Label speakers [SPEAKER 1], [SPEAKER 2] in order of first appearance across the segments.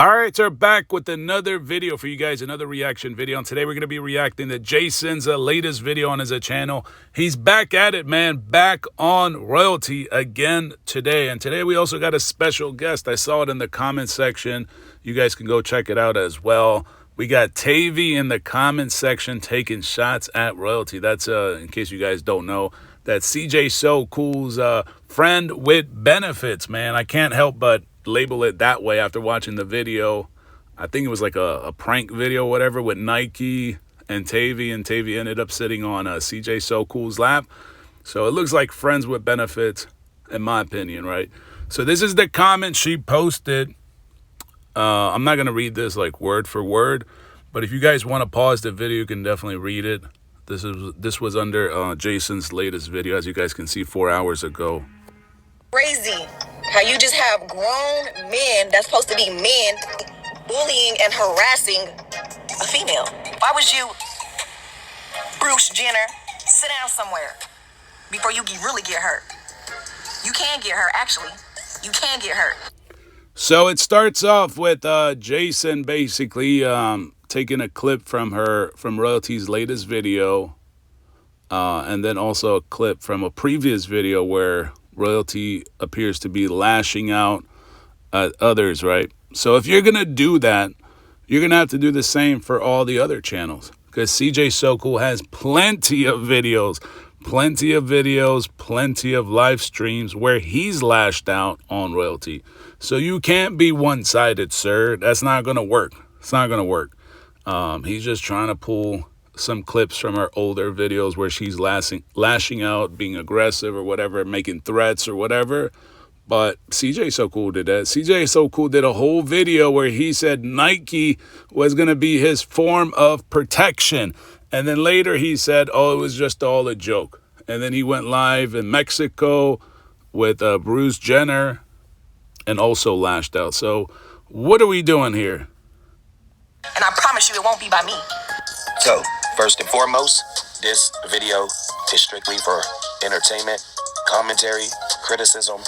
[SPEAKER 1] All right, so we're back with another video for you guys, another reaction video. And today we're going to be reacting to Jason's latest video on his channel. He's back at it, man, back on royalty again today. And today we also got a special guest. I saw it in the comment section. You guys can go check it out as well. We got Tavie in the comment section taking shots at royalty. That's, in case you guys don't know, that's CJ So Cool's friend with benefits, man. I can't help but label it that way after watching the video. I think it was like a prank video or whatever with Nike and Tavie ended up sitting on CJ So Cool's lap. So it looks like friends with benefits, in my opinion, right? So this is the comment she posted. I'm not going to read this like word for word, but if you guys want to pause the video, you can definitely read it. This was under Jason's latest video, as you guys can see, 4 hours ago.
[SPEAKER 2] Crazy how you just have grown men that's supposed to be men bullying and harassing a female. Why would you, Bruce Jenner, sit down somewhere before you really get hurt? You can get hurt, actually. You can get hurt.
[SPEAKER 1] So it starts off with Jason basically taking a clip from Royalty's latest video, and then also a clip from a previous video where Royalty appears to be lashing out at others, right? So if you're going to do that, you're going to have to do the same for all the other channels, because CJ So Cool has plenty of videos, plenty of live streams where he's lashed out on Royalty. So you can't be one-sided, sir. That's not going to work. It's not going to work. He's just trying to pull some clips from her older videos where she's lashing out, being aggressive or whatever, making threats or whatever. But CJ So Cool did that. CJ So Cool did a whole video where he said Nike was going to be his form of protection. And then later he said, oh, it was just all a joke. And then he went live in Mexico with Bruce Jenner and also lashed out. So what are we doing here?
[SPEAKER 2] And I promise you it won't be by me.
[SPEAKER 3] So, first and foremost, this video is strictly for entertainment, commentary, criticism,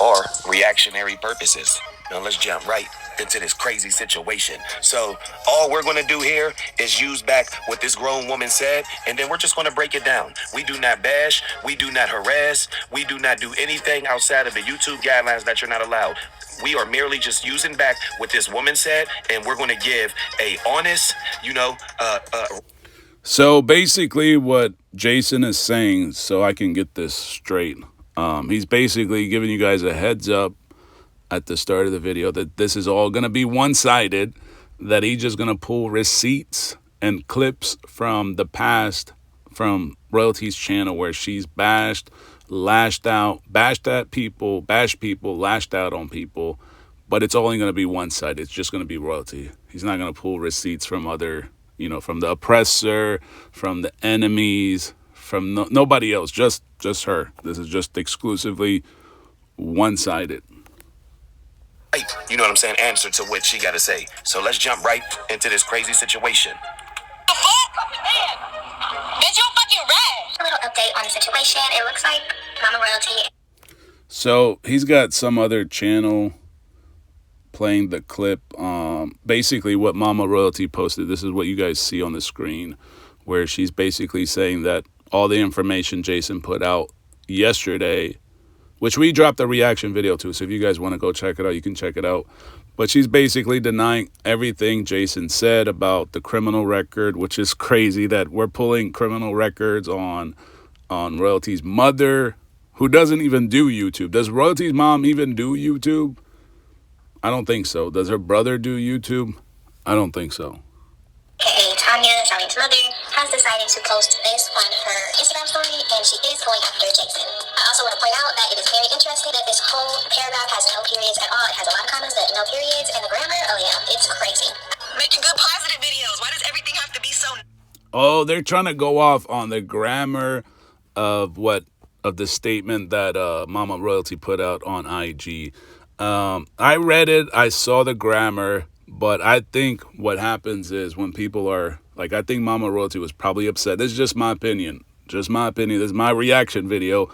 [SPEAKER 3] or reactionary purposes. Now let's jump right into this crazy situation. So all we're going to do here is use back what this grown woman said, and then we're just going to break it down. We do not bash, we do not harass, we do not do anything outside of the YouTube guidelines that you're not allowed. We are merely just using back what this woman said, and we're going to give a honest,
[SPEAKER 1] So basically what Jason is saying, so I can get this straight, he's basically giving you guys a heads up at the start of the video that this is all going to be one-sided, that he's just going to pull receipts and clips from the past from Royalty's channel where she's bashed, lashed out, bashed at people, bashed people, lashed out on people, but it's only going to be one-sided. It's just going to be Royalty. He's not going to pull receipts from other, from the oppressor, from the enemies, from nobody else, just her. This is just exclusively one-sided.
[SPEAKER 3] You know what I'm saying? Answer to what she got to say. So let's jump right into this crazy situation.
[SPEAKER 2] The fuck? Bitch, you fucking rat.
[SPEAKER 4] A little update on the situation. It looks like Mama Royalty.
[SPEAKER 1] So he's got some other channel playing the clip. Basically what Mama Royalty posted, this is what you guys see on the screen, where she's basically saying that all the information Jason put out yesterday, which we dropped a reaction video to, so if you guys want to go check it out, you can check it out. But she's basically denying everything Jason said about the criminal record, which is crazy that we're pulling criminal records on Royalty's mother, who doesn't even do YouTube. Does Royalty's mom even do YouTube? I don't think so. Does her brother do YouTube? I don't think so.
[SPEAKER 4] Hey, Tanya, Charlene's mother, has decided to post this on her Instagram story, and she is going after Jason. I also want to point out that it is very interesting that this whole paragraph has no periods at all. It has a lot of commas, but no periods, and the grammar, oh yeah, it's crazy.
[SPEAKER 2] Making good positive videos. Why does everything have to be so...
[SPEAKER 1] Oh, they're trying to go off on the grammar of the statement that Mama Royalty put out on IG. I read it, I saw the grammar, but I think what happens is when people are, like, I think Mama Royalty was probably upset. This is just my opinion. Just my opinion. This is my reaction video,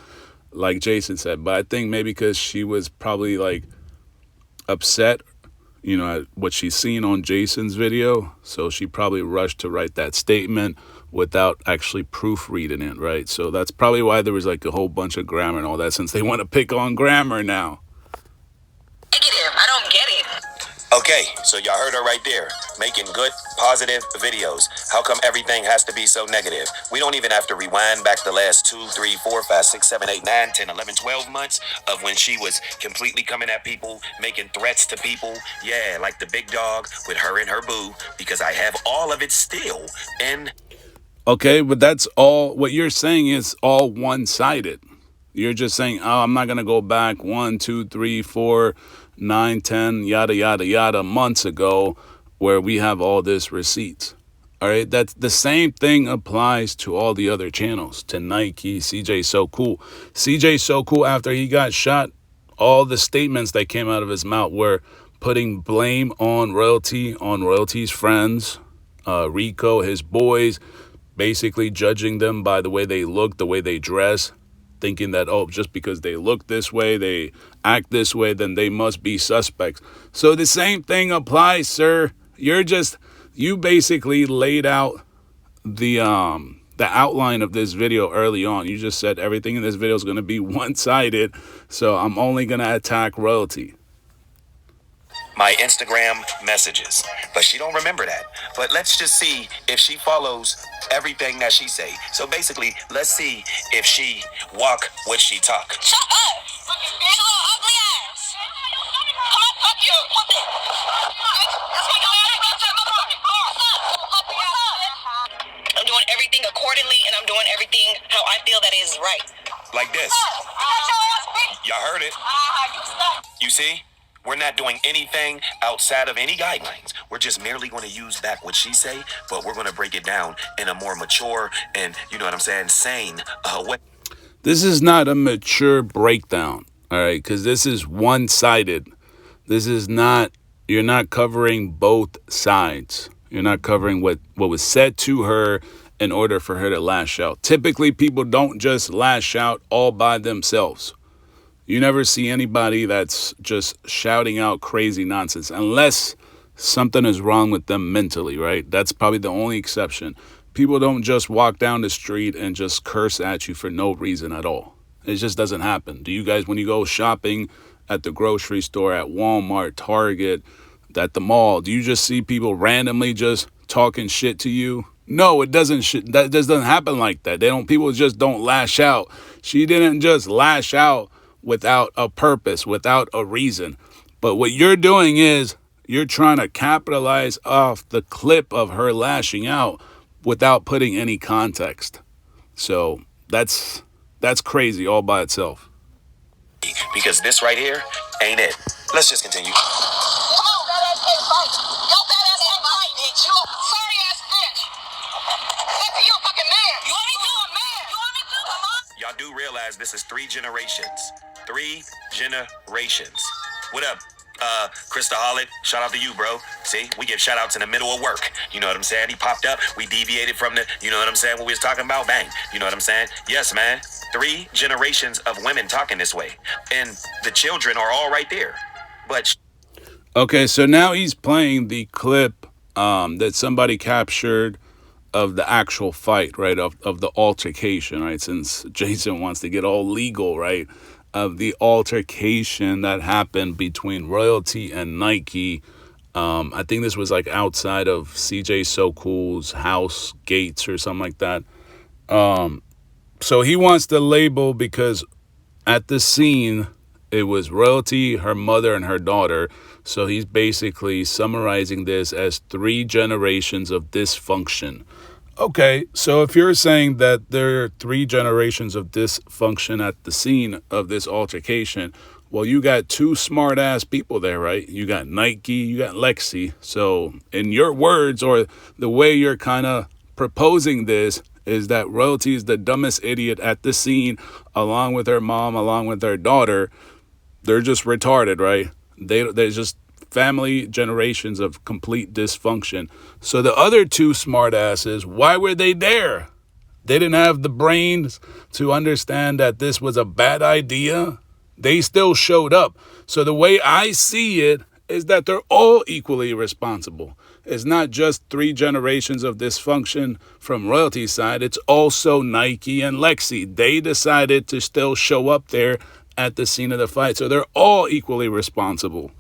[SPEAKER 1] like Jason said. But I think maybe because she was probably, like, upset you know, at what she's seen on Jason's video. So she probably rushed to write that statement without actually proofreading it, right? So that's probably why there was like a whole bunch of grammar and all that, since they want to pick on grammar now.
[SPEAKER 2] Negative. I don't get it.
[SPEAKER 3] Okay, so y'all heard her right there, making good, positive videos. How come everything has to be so negative? We don't even have to rewind back the last 2, 3, 4, 5, 6, 7, 8, 9, 10, 11, 12 months of when she was completely coming at people, making threats to people. Yeah, like the big dog with her and her boo, because I have all of it still in.
[SPEAKER 1] Okay, but that's all, what you're saying is all one-sided. You're just saying, oh, I'm not going to go back 1, 2, 3, 4, 9, 10, yada, yada, yada, months ago where we have all this receipts. All right, that's the same thing applies to all the other channels, to Nike, CJ So Cool. CJ So Cool, after he got shot, all the statements that came out of his mouth were putting blame on Royalty's friends, Rico, his boys, basically judging them by the way they look, the way they dress, thinking that, oh, just because they look this way, they act this way, then they must be suspects. So the same thing applies, sir. You basically laid out the outline of this video early on. You just said everything in this video is going to be one-sided, so I'm only going to attack Royalty.
[SPEAKER 3] My Instagram messages, but she don't remember that. But let's just see if she follows everything that she say. So basically, let's see if she walk what she talk.
[SPEAKER 2] Shut up! Bitch, little ugly ass! Come on, fuck you! I'm doing everything accordingly, and I'm doing everything how I feel that is right.
[SPEAKER 3] Like this. Y'all heard it. You see? We're not doing anything outside of any guidelines. We're just merely going to use back what she say, but we're going to break it down in a more mature and, you know what I'm saying, sane way.
[SPEAKER 1] This is not a mature breakdown, all right, because this is one-sided. This is not, you're not covering both sides. You're not covering what was said to her in order for her to lash out. Typically, people don't just lash out all by themselves. You never see anybody that's just shouting out crazy nonsense unless something is wrong with them mentally, right? That's probably the only exception. People don't just walk down the street and just curse at you for no reason at all. It just doesn't happen. Do you guys, when you go shopping at the grocery store, at Walmart, Target, at the mall, do you just see people randomly just talking shit to you? No, it doesn't. That just doesn't happen like that. People just don't lash out. She didn't just lash out without a purpose, without a reason. But what you're doing is you're trying to capitalize off the clip of her lashing out without putting any context. So that's crazy all by itself.
[SPEAKER 3] Because this right here ain't it. Let's just continue.
[SPEAKER 2] Come on, badass can't fight. Yo, badass can't fight, bitch. You a sorry ass bitch. That's you a fucking man. You want me to? A man. You want me to? Come on.
[SPEAKER 3] Y'all do realize this is 3 generations. 3 generations. What up, Krista Holland? Shout out to you, bro. See, we give shout outs in the middle of work. You know what I'm saying? He popped up. We deviated from the, you know what I'm saying, what we was talking about. Bang. You know what I'm saying? Yes, man. 3 generations of women talking this way. And the children are all right there. But
[SPEAKER 1] okay, so now he's playing the clip that somebody captured of the actual fight, right, of the altercation, right, since Jason wants to get all legal, right, of the altercation that happened between Royalty and Nike. I think this was like outside of CJ So Cool's house gates or something like that. So he wants to label, because at the scene, it was Royalty, her mother, and her daughter. So he's basically summarizing this as 3 generations of dysfunction. Okay, so if you're saying that there are 3 generations of dysfunction at the scene of this altercation, well, you got 2 smart-ass people there, right? You got Nike, you got Lexi. So in your words, or the way you're kind of proposing this, is that Royalty is the dumbest idiot at the scene, along with her mom, along with her daughter. They're just retarded, right? They're just family generations of complete dysfunction. So the other 2 smartasses, why were they there? They didn't have the brains to understand that this was a bad idea. They still showed up. So the way I see it is that they're all equally responsible. It's not just 3 generations of dysfunction from royalty's side. It's also Nike and Lexi. They decided to still show up there at the scene of the fight. So they're all equally responsible.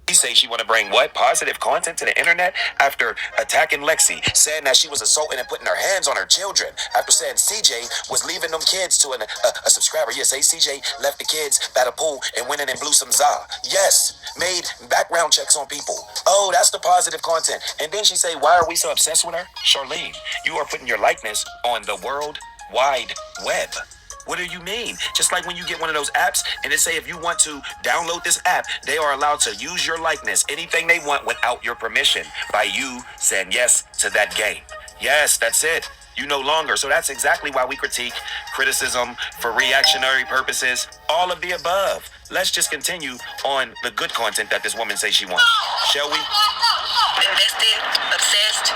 [SPEAKER 3] She say she want to bring what? Positive content to the internet after attacking Lexi, saying that she was assaulting and putting her hands on her children, after saying CJ was leaving them kids to a subscriber. Yes, say CJ left the kids by the pool and went in and blew some za. Yes, made background checks on people. Oh, that's the positive content. And then she say, why are we so obsessed with her? Charlene, you are putting your likeness on the World Wide Web. What do you mean? Just like when you get one of those apps and they say if you want to download this app, they are allowed to use your likeness, anything they want without your permission, by you saying yes to that game. Yes, that's it. You no longer. So that's exactly why we critique criticism for reactionary purposes, all of the above. Let's just continue on the good content that this woman says she wants. Shall we?
[SPEAKER 2] Invested, obsessed.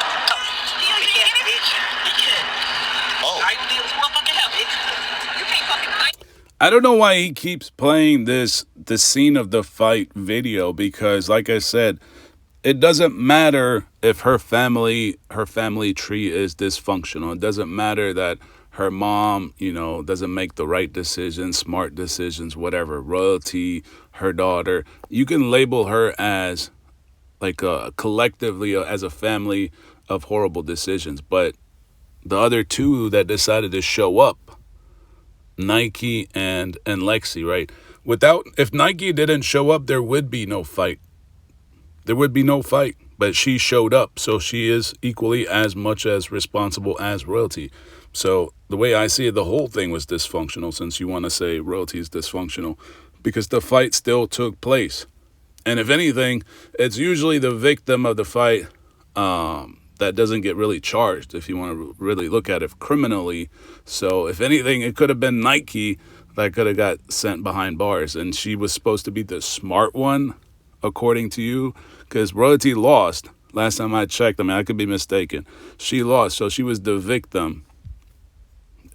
[SPEAKER 1] I don't know why he keeps playing the scene of the fight video, because like I said, it doesn't matter if her family tree is dysfunctional. It doesn't matter that her mom, doesn't make the right decisions, smart decisions, whatever, royalty, her daughter. You can label her as like collectively as a family of horrible decisions. But the other 2 that decided to show up, Nike and Lexi, right? If Nike didn't show up, there would be no fight. There would be no fight. But she showed up, so she is equally as much as responsible as royalty. So the way I see it, the whole thing was dysfunctional, since you want to say royalty is dysfunctional, because the fight still took place. And if anything, it's usually the victim of the fight that doesn't get really charged, if you want to really look at it criminally. So if anything, it could have been Nike that could have got sent behind bars. And she was supposed to be the smart one, according to you, because royalty lost. Last time I checked, I could be mistaken. She lost, so she was the victim.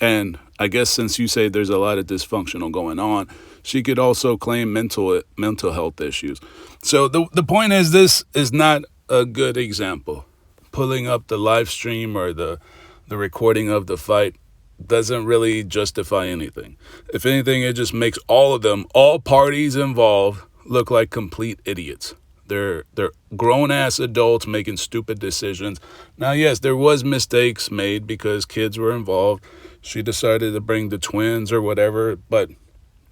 [SPEAKER 1] And I guess since you say there's a lot of dysfunctional going on, she could also claim mental health issues. So the point is, this is not a good example. Pulling up the live stream or the recording of the fight doesn't really justify anything. If anything, it just makes all parties involved, look like complete idiots. They're grown-ass adults making stupid decisions. Now, yes, there was mistakes made because kids were involved. She decided to bring the twins or whatever. But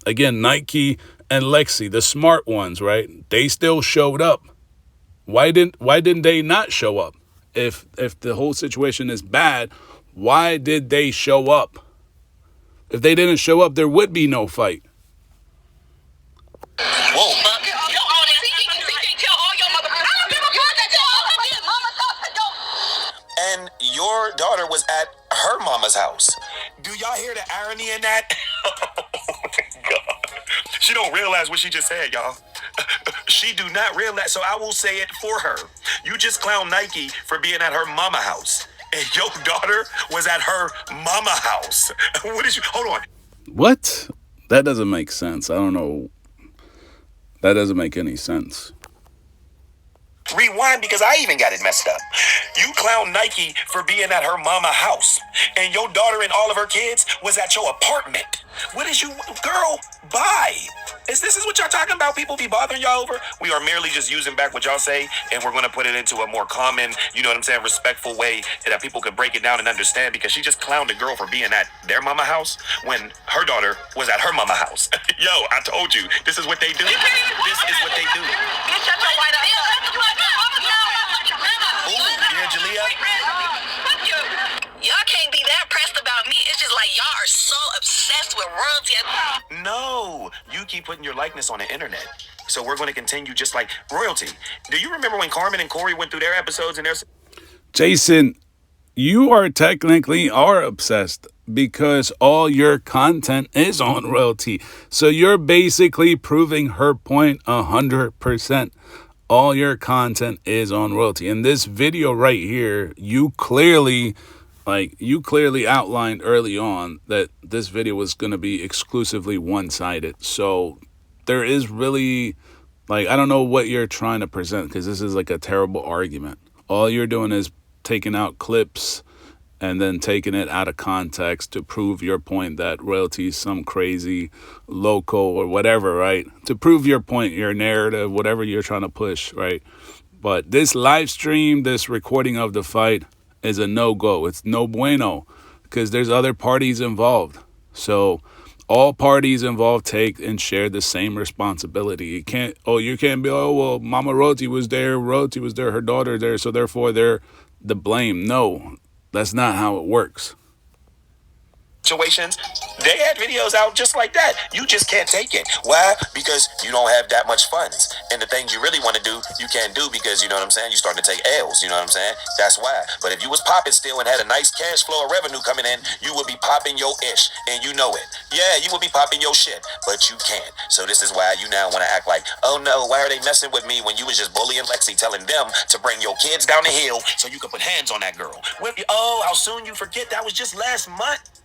[SPEAKER 1] again, Nike and Lexi, the smart ones, right? They still showed up. Why didn't they not show up? If the whole situation is bad, why did they show up? If they didn't show up, there would be no fight.
[SPEAKER 3] Whoa. And your daughter was at her mama's house. Do y'all hear the irony in that? Oh my God. She don't realize what she just said, y'all. She do not realize, so I will say it for her. You just clown Nike for being at her mama house, and your daughter was at her mama house. What did you, hold on.
[SPEAKER 1] What? That doesn't make sense. I don't know. That doesn't make any sense.
[SPEAKER 3] Rewind, because I even got it messed up. You clown Nike for being at her mama house, and your daughter and all of her kids was at your apartment. What is you, girl, bye. Is this what y'all talking about? People be bothering y'all over? We are merely just using back what y'all say, and we're going to put it into a more common, respectful way that people could break it down and understand, because she just clowned a girl for being at their mama house when her daughter was at her mama house. Yo, I told you, this is what they do. This is what they do. Ooh, you hear Jalea?
[SPEAKER 2] Y'all can't be that pressed about me. It's just like y'all are so obsessed with royalty.
[SPEAKER 3] No, you keep putting your likeness on the internet. So we're going to continue just like royalty. Do you remember when Carmen and Corey went through their episodes and their...
[SPEAKER 1] Jason, you are technically obsessed because all your content is on royalty. So you're basically proving her point 100%. All your content is on royalty. In this video right here, you clearly outlined early on that this video was going to be exclusively one-sided. So there is really Like, I don't know what you're trying to present, because this is like a terrible argument. All you're doing is taking out clips and then taking it out of context to prove your point that royalty is some crazy loco or whatever, right? To prove your point, your narrative, whatever you're trying to push, right? But this live stream, this recording of the fight is a no-go. It's no bueno, because there's other parties involved. So all parties involved take and share the same responsibility. You can't be, oh, well, Mama Royalty was there, her daughter there, so therefore they're the blame. No, that's not how it works.
[SPEAKER 3] Situations, they had videos out just like that. You just can't take it. Why? Because you don't have that much funds. And the things you really want to do, you can't do because, you know what I'm saying, you're starting to take L's, you know what I'm saying? That's why. But if you was popping still and had a nice cash flow of revenue coming in, you would be popping your ish, and you know it. Yeah, you would be popping your shit, but you can't. So this is why you now want to act like, oh no, why are they messing with me when you was just bullying Lexi, telling them to bring your kids down the hill so you could put hands on that girl. Oh, how soon you forget that was just last month.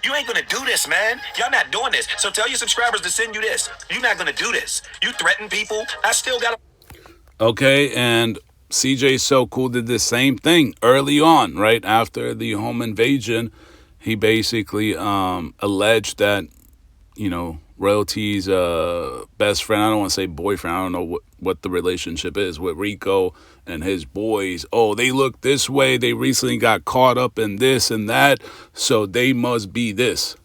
[SPEAKER 3] You ain't gonna do this, man. Y'all not doing this. So tell your subscribers to send you this. You're not gonna do this. You threaten people. I still gotta.
[SPEAKER 1] Okay, and CJ So Cool did the same thing early on, right after the home invasion. He basically alleged that, you know, Royalty's best friend, I don't want to say boyfriend, I don't know what the relationship is with Rico and his boys. Oh, they look this way, they recently got caught up in this and that, so they must be this.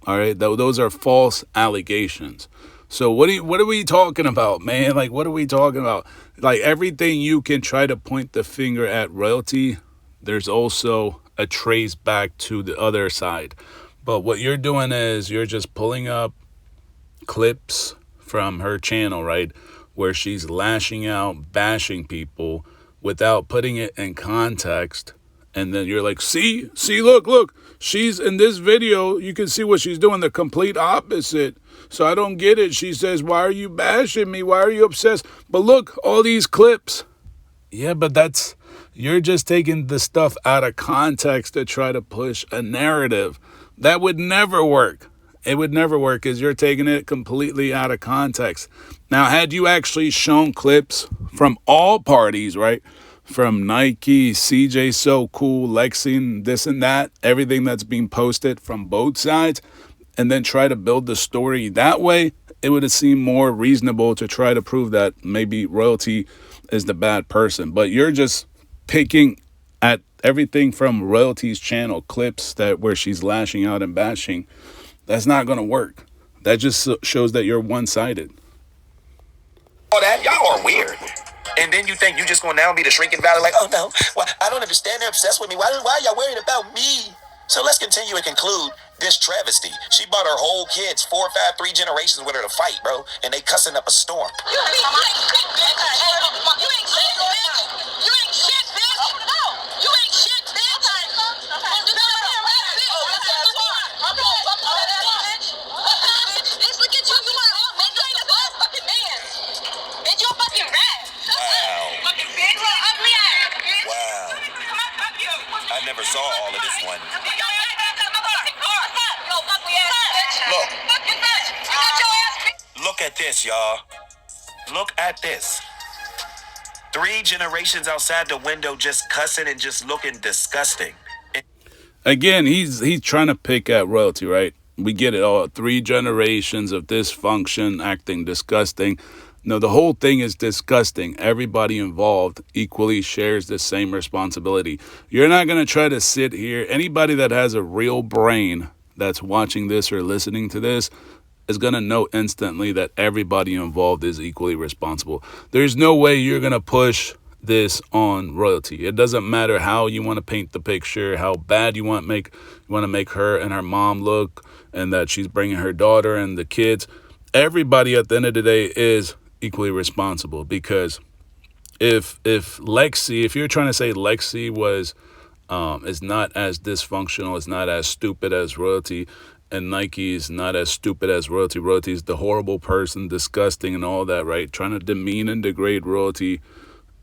[SPEAKER 1] All right, those are false allegations. So what are we talking about, man? Like, what are we talking about? Like, everything you can try to point the finger at Royalty, there's also a trace back to the other side. But what you're doing is you're just pulling up clips from her channel, right, where she's lashing out, bashing people without putting it in context. And then you're like, see, look, she's in this video. You can see what she's doing, the complete opposite. So I don't get it. She says, why are you bashing me? Why are you obsessed? But look, all these clips. Yeah, but you're just taking the stuff out of context to try to push a narrative. That would never work. It would never work because you're taking it completely out of context. Now, had you actually shown clips from all parties, right? From Nike, CJ So Cool, Lexi, this and that, everything that's being posted from both sides, and then try to build the story that way, it would have seemed more reasonable to try to prove that maybe Royalty is the bad person. But you're just picking at everything from Royalty's channel, clips where she's lashing out and bashing. That's not going to work. That just shows that you're one-sided.
[SPEAKER 3] All that, y'all are weird. And then you think you just gonna now be the shrinking valley, like, oh no, well, I don't understand, they're obsessed with me. Why are y'all worried about me? So let's continue and conclude this travesty. She brought her whole kids, 4, 5, 3 generations with her to fight, bro, and they cussing up a storm.
[SPEAKER 2] You ain't shit, bitch. You ain't shit, bitch. No, you ain't shit, bitch. Bitch, look at you. You are all man. You ain't a boss fucking man. Bitch, you a fucking rat.
[SPEAKER 3] Wow.
[SPEAKER 2] Fucking bitch. You ugly ass. Bitch.
[SPEAKER 3] Wow.
[SPEAKER 2] Fuck you.
[SPEAKER 3] I never saw all of this one. Look at this, y'all. Look at this. 3 generations outside the window just cussing and just looking disgusting.
[SPEAKER 1] Again, he's trying to pick at Royalty, right? We get it all. 3 generations of dysfunction, acting disgusting. No, the whole thing is disgusting. Everybody involved equally shares the same responsibility. You're not going to try to sit here. Anybody that has a real brain that's watching this or listening to this is going to know instantly that everybody involved is equally responsible. There's no way you're going to push this on Royalty. It doesn't matter how you want to paint the picture, how bad you want to make her and her mom look, and that she's bringing her daughter and the kids. Everybody at the end of the day is equally responsible, because if you're trying to say Lexi is not as dysfunctional, is not as stupid as Royalty, and Nike is not as stupid as Royalty. Royalty is the horrible person, disgusting and all that, right? Trying to demean and degrade Royalty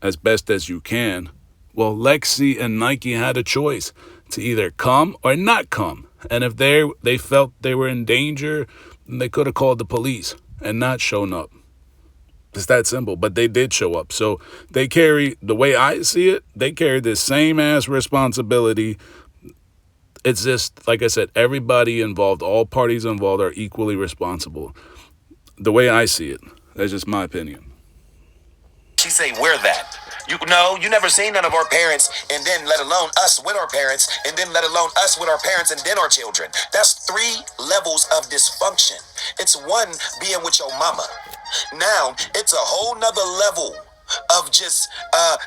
[SPEAKER 1] as best as you can. Well, Lexi and Nike had a choice to either come or not come. And if they felt they were in danger, they could have called the police and not shown up. It's that simple. But they did show up. So they carry, the way I see it, they carry the same ass responsibility. It's just, like I said, everybody involved, all parties involved are equally responsible. The way I see it. That's just my opinion.
[SPEAKER 3] She say, we're that. You never seen none of our parents, and then let alone us with our parents, and then let alone us with our parents, and then our children. That's 3 levels of dysfunction. It's one being with your mama. Now, it's a whole nother level of just,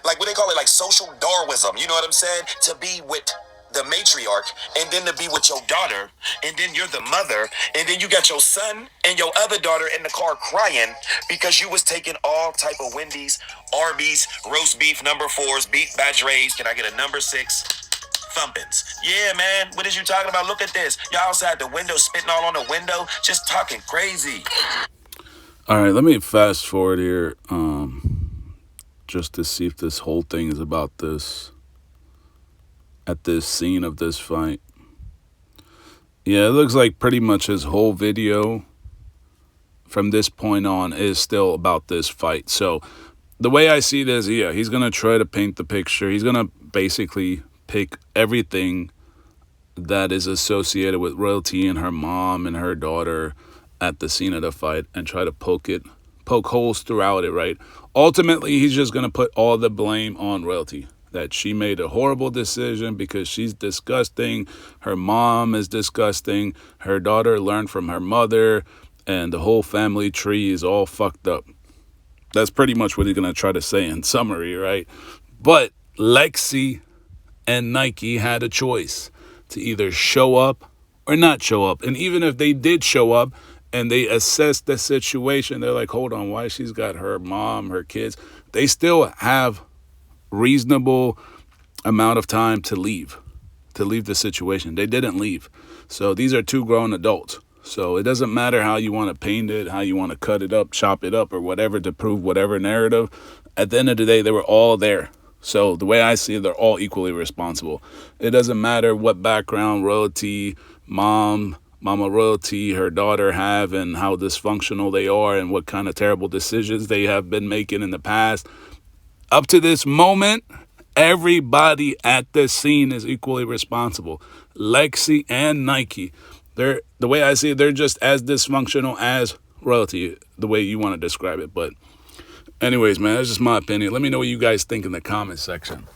[SPEAKER 3] like what they call it, like social Darwinism. You know what I'm saying? To be with the matriarch, and then to be with your daughter, and then you're the mother, and then you got your son and your other daughter in the car crying because you was taking all type of Wendy's, Arby's, roast beef number 4s, beef badge rays. Can I get a number 6? Thumpings. Yeah, man. What is you talking about? Look at this. Y'all outside the window spitting all on the window, just talking crazy.
[SPEAKER 1] All right, let me fast forward here, just to see if this whole thing is about this. At this scene of this fight. Yeah, it looks like pretty much his whole video from this point on is still about this fight. So the way I see this, yeah, he's going to try to paint the picture. He's going to basically pick everything that is associated with Royalty and her mom and her daughter at the scene of the fight and try to poke holes throughout it, right? Ultimately, he's just going to put all the blame on Royalty. That she made a horrible decision because she's disgusting. Her mom is disgusting. Her daughter learned from her mother. And the whole family tree is all fucked up. That's pretty much what he's going to try to say in summary, right? But Lexi and Nike had a choice to either show up or not show up. And even if they did show up and they assessed the situation, they're like, hold on, why she's got her mom, her kids? They still have reasonable amount of time to leave the situation. They didn't leave. So these are 2 grown adults. So it doesn't matter how you want to paint it, how you want to cut it up, chop it up, or whatever to prove whatever narrative. At the end of the day, they were all there. So the way I see it, they're all equally responsible. It doesn't matter what background Royalty, Mama Royalty, her daughter have, and how dysfunctional they are, and what kind of terrible decisions they have been making in the past. Up to this moment, everybody at this scene is equally responsible. Lexi and Nike. The way I see it, they're just as dysfunctional as Royalty, the way you want to describe it. But anyways, man, that's just my opinion. Let me know what you guys think in the comment section.